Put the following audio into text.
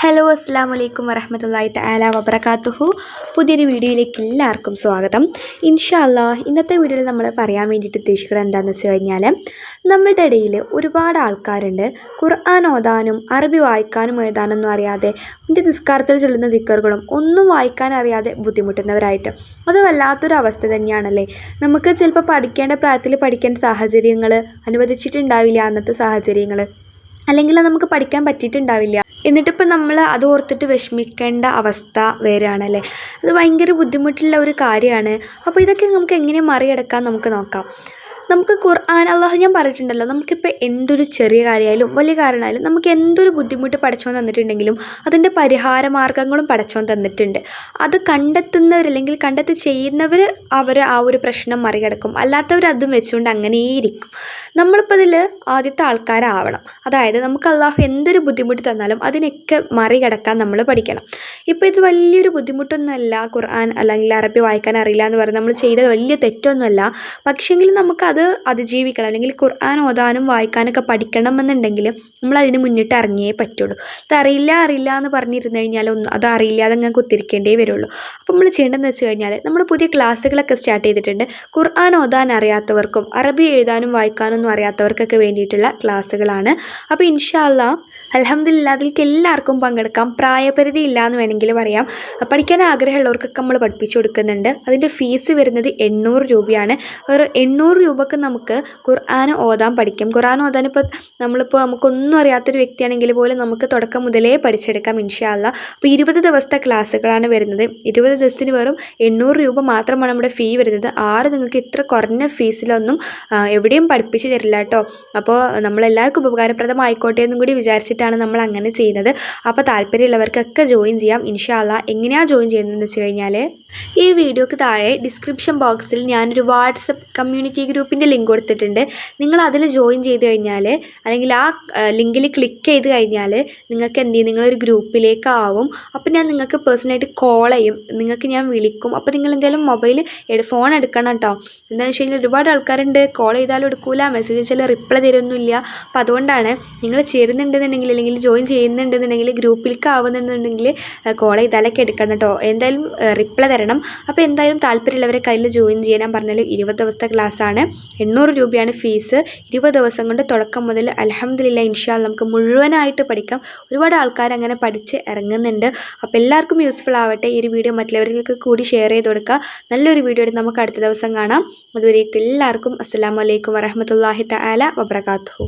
Hello അസ്സാം വലൈക്കും വറഹമത്തല്ലാഹി തആല വബറകാതുഹു. പുതിയൊരു വീഡിയോയിലേക്ക് എല്ലാവർക്കും സ്വാഗതം. ഇൻഷാ അല്ലാഹ് ഇന്നത്തെ വീഡിയോയിൽ നമ്മൾ പറയാൻ വേണ്ടിയിട്ട് ഉദ്ദേശിക്കുന്നത് എന്താണെന്ന് വെച്ച് കഴിഞ്ഞാൽ, നമ്മുടെ ഇടയിൽ ഒരുപാട് ആൾക്കാരുണ്ട് ഖുർആൻ ഓതാനും അറബി വായിക്കാനും എഴുതാനൊന്നും അറിയാതെ എൻ്റെ നിസ്കാരത്തിൽ ചൊല്ലുന്ന ദിക്കറുകളും ഒന്നും വായിക്കാൻ അറിയാതെ ബുദ്ധിമുട്ടുന്നവരായിട്ട്. അത് വല്ലാത്തൊരു അവസ്ഥ തന്നെയാണല്ലേ. നമുക്ക് ചിലപ്പോൾ പഠിക്കേണ്ട പ്രായത്തിൽ പഠിക്കാൻ സാഹചര്യങ്ങൾ അനുവദിച്ചിട്ടുണ്ടാവില്ല, അന്നത്തെ സാഹചര്യങ്ങൾ, അല്ലെങ്കിൽ നമുക്ക് പഠിക്കാൻ പറ്റിയിട്ടുണ്ടാവില്ല. എന്നിട്ടിപ്പോൾ നമ്മൾ അത് ഓർത്തിട്ട് വിഷമിക്കേണ്ട അവസ്ഥ വരികയാണല്ലേ. അത് ഭയങ്കര ബുദ്ധിമുട്ടുള്ള ഒരു കാര്യമാണ്. അപ്പോൾ ഇതൊക്കെ നമുക്ക് എങ്ങനെ മറികടക്കാൻ നമുക്ക് നോക്കാം. നമുക്ക് ഖുർആൻ അള്ളാഹു ഞാൻ പറഞ്ഞിട്ടുണ്ടല്ലോ, നമുക്കിപ്പോൾ എന്തൊരു ചെറിയ കാര്യമായാലും വലിയ കാര്യമായാലും നമുക്ക് എന്തൊരു ബുദ്ധിമുട്ട് പടച്ചോൻ തന്നിട്ടുണ്ടെങ്കിലും അതിൻ്റെ പരിഹാര മാർഗ്ഗങ്ങളും പടച്ചോൻ തന്നിട്ടുണ്ട്. അത് കണ്ടെത്തുന്നവർ അല്ലെങ്കിൽ കണ്ടെത്തി ചെയ്യുന്നവർ അവർ ആ ഒരു പ്രശ്നം മറികടക്കും, അല്ലാത്തവർ അതും വെച്ചുകൊണ്ട് അങ്ങനെയിരിക്കും. നമ്മളിപ്പോൾ അതിൽ ആദ്യത്തെ ആൾക്കാരാവണം. അതായത് നമുക്ക് അള്ളാഹു എന്തൊരു ബുദ്ധിമുട്ട് തന്നാലും അതിനൊക്കെ മറികടക്കാൻ നമ്മൾ പഠിക്കണം. ഇപ്പോൾ ഇത് വലിയൊരു ബുദ്ധിമുട്ടൊന്നുമല്ല, ഖുർആൻ അല്ലെങ്കിൽ അറബി വായിക്കാൻ അറിയില്ല എന്ന് പറഞ്ഞ് നമ്മൾ ചെയ്തത് വലിയ തെറ്റൊന്നുമല്ല. പക്ഷേങ്കിൽ നമുക്കത് അതിജീവിക്കണം, അല്ലെങ്കിൽ ഖുർആൻ ഓതാനും വായിക്കാനൊക്കെ പഠിക്കണമെന്നുണ്ടെങ്കിൽ നമ്മൾ അതിന് മുന്നിട്ട് ഇറങ്ങിയേ പറ്റുള്ളൂ. അത് അറിയില്ല എന്ന് പറഞ്ഞിരുന്നു കഴിഞ്ഞാൽ അത് അറിയില്ലാതെ അങ്ങനെ കുത്തിരിക്കേണ്ടേ വരുള്ളൂ. അപ്പോൾ നമ്മൾ ചെയ്യേണ്ടതെന്ന് വെച്ച് കഴിഞ്ഞാൽ, നമ്മൾ പുതിയ ക്ലാസ്സുകളൊക്കെ സ്റ്റാർട്ട് ചെയ്തിട്ടുണ്ട്. ഖുർആൻ ഓതാൻ അറിയാത്തവർക്കും അറബി എഴുതാനും വായിക്കാനൊന്നും അറിയാത്തവർക്കൊക്കെ വേണ്ടിയിട്ടുള്ള ക്ലാസ്സുകളാണ്. അപ്പോൾ ഇൻഷാ അല്ലാഹ് അൽഹംദുലില്ലാ അതിലേക്ക് എല്ലാവർക്കും പങ്കെടുക്കാം. പ്രായപരിധി ഇല്ല എന്ന് വേണമെങ്കിൽ പറയാം. പഠിക്കാൻ ആഗ്രഹമുള്ളവർക്കൊക്കെ നമ്മൾ പഠിപ്പിച്ചു കൊടുക്കുന്നുണ്ട്. അതിൻ്റെ ഫീസ് വരുന്നത് 800 രൂപയാണ്. ഒരു 800 രൂപക്ക് നമുക്ക് ഖുർആൻ ഓതാൻ പഠിക്കും. ഖുർആൻ ഓതാൻ നമുക്കൊന്നും അറിയാത്തൊരു വ്യക്തിയാണെങ്കിൽ പോലും നമുക്ക് തുടക്കം മുതലേ പഠിച്ചെടുക്കാം ഇൻഷാ അല്ലാഹ്. അപ്പോൾ 20 ദിവസത്തെ ക്ലാസ്സുകളാണ് വരുന്നത്. 20 ദിവസത്തിന് വെറും 800 രൂപ മാത്രമാണ് നമ്മുടെ ഫീ വരുന്നത്. നിങ്ങൾക്ക് ഇത്ര കുറഞ്ഞ ഫീസിലൊന്നും എവിടെയും പഠിപ്പിച്ച് തരില്ല കേട്ടോ. അപ്പോൾ നമ്മളെല്ലാവർക്കും ഉപകാരപ്രദമായിക്കോട്ടെ എന്നും കൂടി വിചാരിച്ചിട്ടാണ് നമ്മൾ അങ്ങനെ ചെയ്യുന്നത്. അപ്പോൾ താല്പര്യമുള്ളവർക്കൊക്കെ ജോയിൻ ചെയ്യാം ഇൻഷാ അല്ലാഹ്. എങ്ങനെയാണ് ജോയിൻ ചെയ്യുന്നതെന്ന് വെച്ച് കഴിഞ്ഞാൽ, ഈ വീഡിയോക്ക് താഴെ ഡിസ്ക്രിപ്ഷൻ ബോക്സിൽ ഞാനൊരു വാട്സപ്പ് കമ്മ്യൂണിറ്റി ഗ്രൂപ്പിൻ്റെ ലിങ്ക് കൊടുത്തിട്ടുണ്ട്. നിങ്ങൾ അതിൽ ജോയിൻ ചെയ്ത് കഴിഞ്ഞാൽ, അല്ലെങ്കിൽ ആ ലിങ്കിൽ ക്ലിക്ക് ചെയ്ത് കഴിഞ്ഞാൽ നിങ്ങൾക്ക് എന്ത് ചെയ്യും, നിങ്ങളൊരു ഗ്രൂപ്പിലേക്കാവും. അപ്പോൾ ഞാൻ നിങ്ങൾക്ക് പേഴ്സണലായിട്ട് കോൾ ചെയ്യും, നിങ്ങൾക്ക് ഞാൻ വിളിക്കും. അപ്പോൾ നിങ്ങൾ എന്തായാലും ഫോൺ എടുക്കണം കേട്ടോ. എന്താണെന്ന് വെച്ച് കഴിഞ്ഞാൽ ഒരുപാട് ആൾക്കാരുണ്ട്, കോൾ ചെയ്താലും എടുക്കില്ല, മെസ്സേജ് അയച്ചാൽ റിപ്ലൈ തരുമൊന്നുമില്ല. അപ്പോൾ അതുകൊണ്ടാണ് നിങ്ങൾ ചേരുന്നുണ്ടെന്നുണ്ടെങ്കിൽ അല്ലെങ്കിൽ ജോയിൻ ചെയ്യുന്നുണ്ടെന്നുണ്ടെങ്കിൽ ഗ്രൂപ്പിലേക്ക് ആവുന്നുണ്ടെന്നുണ്ടെങ്കിൽ കോൾ ചെയ്താലൊക്കെ എടുക്കണം കേട്ടോ. എന്തായാലും റിപ്ലൈ തരണം. അപ്പോൾ എന്തായാലും താല്പര്യമുള്ളവരെ കയ്യിൽ ജോയിൻ ചെയ്യാൻ ഞാൻ പറഞ്ഞാൽ 20 ദിവസത്തെ ക്ലാസ്സാണ്. 800 രൂപയാണ് ഫീസ്. 20 ദിവസം കൊണ്ട് തുടക്കം മുതൽ അൽഹംദുലില്ലാ ഇൻഷാ അല്ലാഹ് നമുക്ക് മുഴുവനായിട്ട് പഠിക്കാം. ഒരുപാട് ആൾക്കാർ അങ്ങനെ പഠിച്ച് ഇറങ്ങുന്നുണ്ട്. അപ്പോൾ എല്ലാവർക്കും യൂസ്ഫുൾ ആവട്ടെ. ഈ ഒരു വീഡിയോ മറ്റുള്ളവർക്ക് കൂടി ഷെയർ ചെയ്ത് കൊടുക്കുക. നല്ലൊരു വീഡിയോ ആയിട്ട് നമുക്ക് അടുത്ത ദിവസം കാണാം. അതുവരേക്കും എല്ലാവർക്കും അസ്സലാമു അലൈക്കും വറഹ്മത്തുള്ളാഹി തആല വബറകാതുഹു.